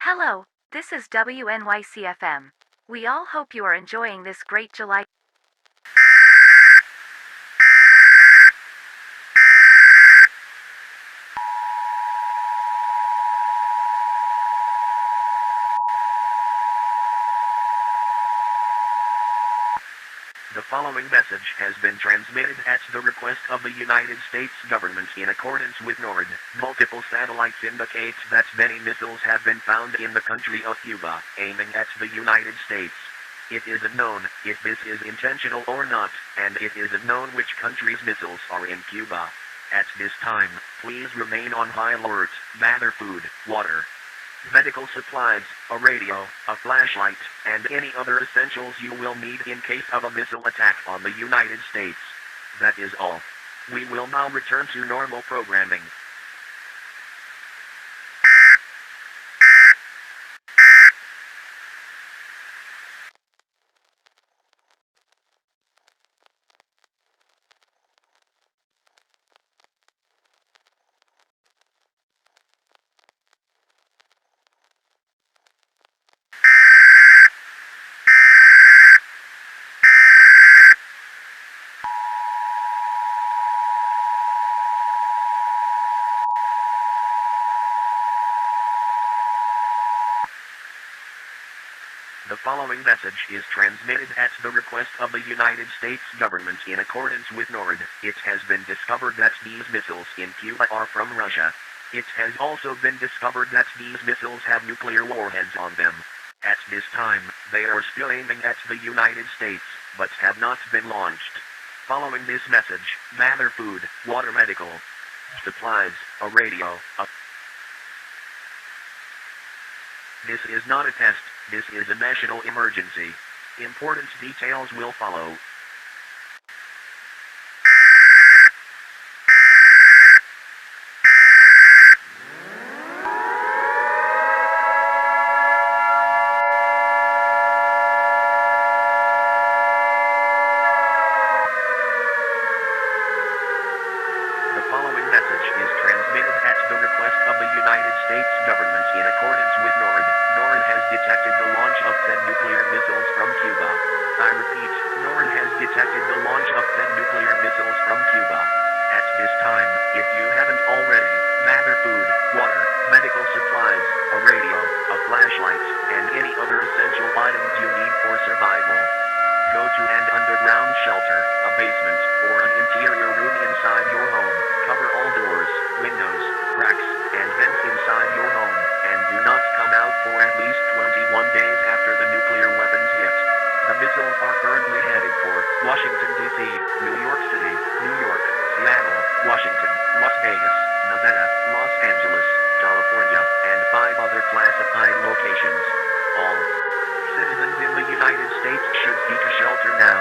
Hello, this is WNYC-FM. We all hope you are enjoying this great July. The following message has been transmitted at the request of the United States government in accordance with NORAD. Multiple satellites indicate that many missiles have been found in the country of Cuba, aiming at the United States. It isn't known if this is intentional or not, and it isn't known which country's missiles are in Cuba. At this time, please remain on high alert, gather food, water, medical supplies, a radio, a flashlight, and any other essentials you will need in case of a missile attack on the United States. That is all. We will now return to normal programming. The following message is transmitted at the request of the United States government in accordance with NORAD. It has been discovered that these missiles in Cuba are from Russia. It has also been discovered that these missiles have nuclear warheads on them. At this time, they are still aiming at the United States, but have not been launched. Following this message, gather food, water, medical supplies, a radio, a... This is not a test, this is a national emergency. Important details will follow. The following message is transmitted at the request of the United States government in accordance with NORAD. NORAD has detected the launch of 10 nuclear missiles from Cuba. I repeat, NORAD has detected the launch of 10 nuclear missiles from Cuba. At this time, if you haven't already, gather food, water, medical supplies, a radio, a flashlight, and any other essential items you need for survival. Go to an underground shelter, a basement, or an interior room inside your home. Cover all doors, windows, cracks, and vents inside your home, and do not come out for at least 21 days after the nuclear weapons hit. The missiles are currently headed for Washington, D.C., New York City, New York, Seattle, Washington, Las Vegas, Nevada, Los Angeles, California, and 5 other classified locations. All citizens in the United States should seek a shelter now.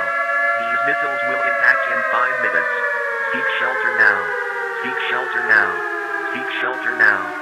These missiles will impact in 5 minutes. Seek shelter now. Seek shelter now. Seek shelter now.